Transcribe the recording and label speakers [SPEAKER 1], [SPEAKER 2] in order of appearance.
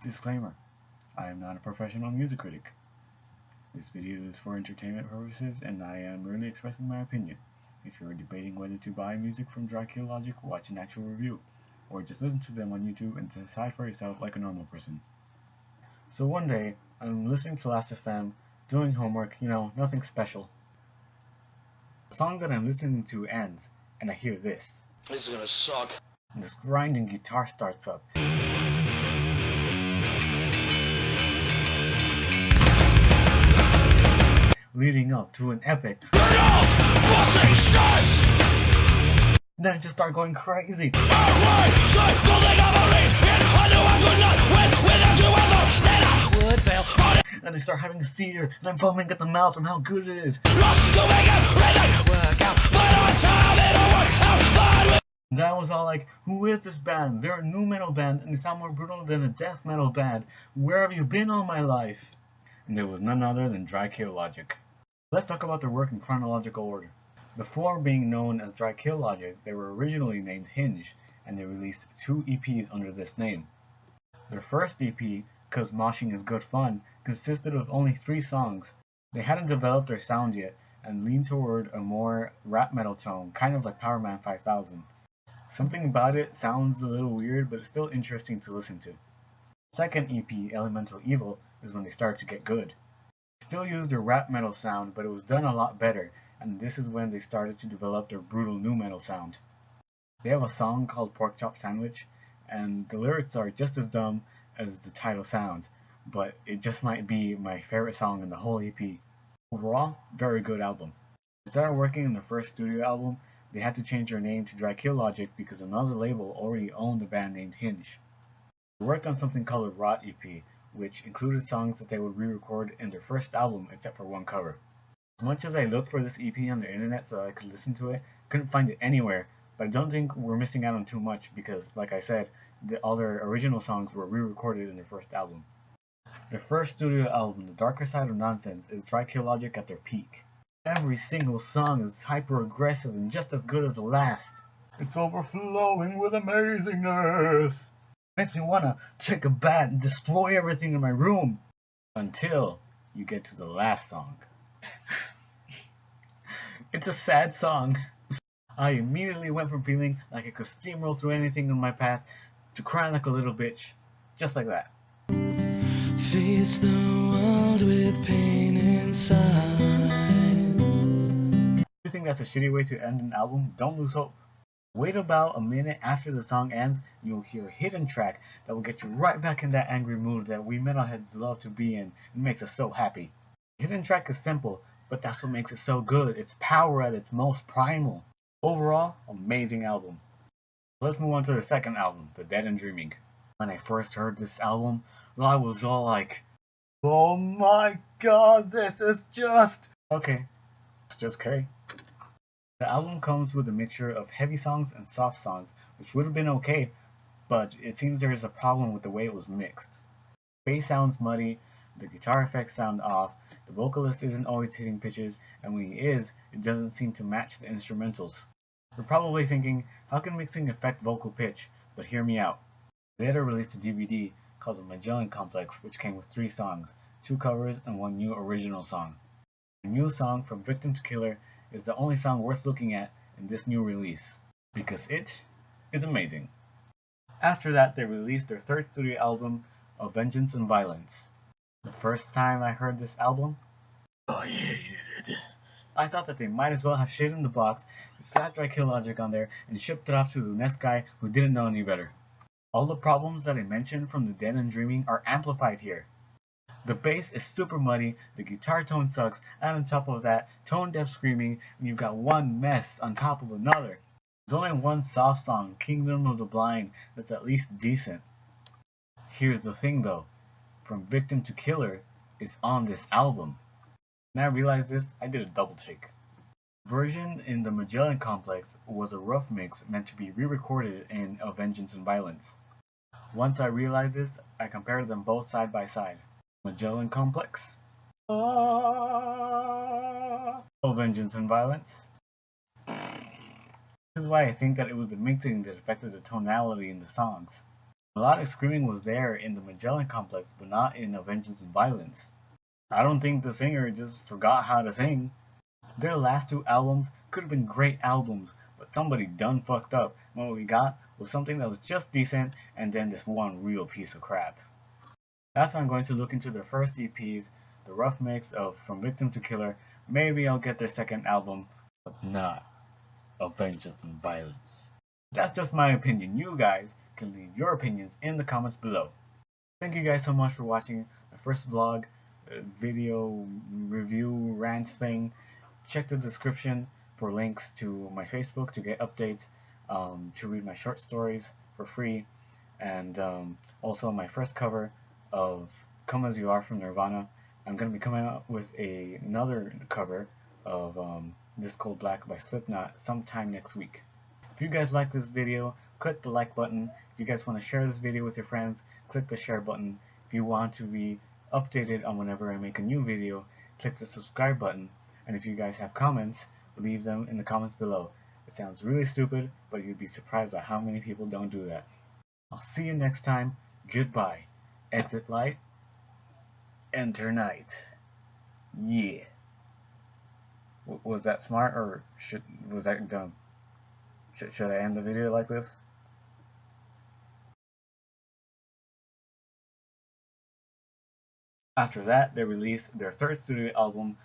[SPEAKER 1] Disclaimer: I am not a professional music critic. This video is for entertainment purposes and I am merely expressing my opinion. If you are debating whether to buy music from Logic, watch an actual review, or just listen to them on YouTube and decide for yourself like a normal person. So one day, I'm listening to Last.fm, doing homework, nothing special. The song that I'm listening to ends, and I hear this.
[SPEAKER 2] This is gonna suck.
[SPEAKER 1] And this grinding guitar starts up. Leading up to an epic.
[SPEAKER 2] Get off! Bossing shit!
[SPEAKER 1] Then it just started going crazy. And I start having a seizure, and I'm foaming at the mouth from how good it is. And I was all like, who is this band? They're a new metal band, and they sound more brutal than a death metal band. Where have you been all my life? And there was none other than Logic. Let's talk about their work in chronological order. Before being known as Logic, they were originally named Hinge, and they released 2 EPs under this name. Their first EP, "Cause Moshing is Good Fun," consisted of only 3 songs. They hadn't developed their sound yet, and leaned toward a more rap metal tone, kind of like Power Man 5000. Something about it sounds a little weird, but it's still interesting to listen to. Second EP, Elemental Evil, is when they started to get good. They still used their rap metal sound, but it was done a lot better, and this is when they started to develop their brutal nu metal sound. They have a song called Pork Chop Sandwich, and the lyrics are just as dumb as the title sounds, but it just might be my favorite song in the whole EP. Overall, very good album. They started working on their first studio album. They had to change their name to Logic because another label already owned a band named Hinge. They worked on something called a Rot EP, which included songs that they would re-record in their first album except for one cover. As much as I looked for this EP on the internet so I could listen to it, couldn't find it anywhere, but I don't think we're missing out on too much because, like I said, all their original songs were re-recorded in their first album. Their first studio album, The Darker Side of Nonsense, is Logic at their peak. Every single song is hyper-aggressive and just as good as the last. It's overflowing with amazingness. Makes me wanna take a bat and destroy everything in my room. Until you get to the last song. It's a sad song. I immediately went from feeling like I could steamroll through anything in my path to crying like a little bitch. Just like that.
[SPEAKER 2] Face the world with pain inside.
[SPEAKER 1] If you think that's a shitty way to end an album, don't lose hope. Wait about a minute after the song ends, and you'll hear a hidden track that will get you right back in that angry mood that we metalheads love to be in and makes us so happy. The hidden track is simple, but that's what makes it so good. It's power at its most primal. Overall, amazing album. Let's move on to the second album, The Dead and Dreaming. When I first heard this album, I was all like, oh my god, this is just... Okay, it's just K. The album comes with a mixture of heavy songs and soft songs, which would have been okay, but it seems there is a problem with the way it was mixed. The bass sounds muddy, the guitar effects sound off, the vocalist isn't always hitting pitches, and when he is, it doesn't seem to match the instrumentals. You're probably thinking, how can mixing affect vocal pitch? But hear me out. They later released a DVD called The Magellan Complex, which came with 3 songs, 2 covers, and 1 new original song. The new song, From Victim to Killer, is the only song worth looking at in this new release, because it is amazing. After that, they released their third studio album, Of Vengeance and Violence. The first time I heard this album, I hated it. I thought that they might as well have shit in the box, and slapped Logic on there, and shipped it off to the next guy who didn't know any better. All the problems that I mentioned from The Dead and Dreaming are amplified here. The bass is super muddy, the guitar tone sucks, and on top of that, tone-deaf screaming, and you've got one mess on top of another. There's only one soft song, Kingdom of the Blind, that's at least decent. Here's the thing though, From Victim to Killer is on this album. When I realized this, I did a double take. The version in the Magellan Complex was a rough mix meant to be re-recorded in Of Vengeance and Violence. Once I realized this, I compared them both side by side. Magellan Complex. Of Vengeance and Violence. This is why I think that it was the mixing that affected the tonality in the songs. Melodic screaming was there in the Magellan Complex, but not in Vengeance and Violence. I don't think the singer just forgot how to sing. Their last two albums could have been great albums, but somebody done fucked up, and what we got was something that was just decent, and then this one real piece of crap. That's why I'm going to look into their first EPs, the rough mix of From Victim to Killer. Maybe I'll get their second album, but not of Vengeance and Violence. That's just my opinion. You guys can leave your opinions in the comments below. Thank you guys so much for watching my first vlog, video review rant thing. Check the description for links to my Facebook to get updates, to read my short stories for free, and also my first cover of Come As You Are from Nirvana. I'm going to be coming out with another cover of This Cold Black by Slipknot sometime next week. If you guys like this video, click the like button. If you guys want to share this video with your friends, click the share button. If you want to be updated on whenever I make a new video, click the subscribe button. And if you guys have comments, leave them in the comments below. It sounds really stupid, but you'd be surprised by how many people don't do that. I'll see you next time. Goodbye. Exit light. Enter night. Yeah. Was that smart, or was that dumb? Should I end the video like this? After that, they released their third studio album,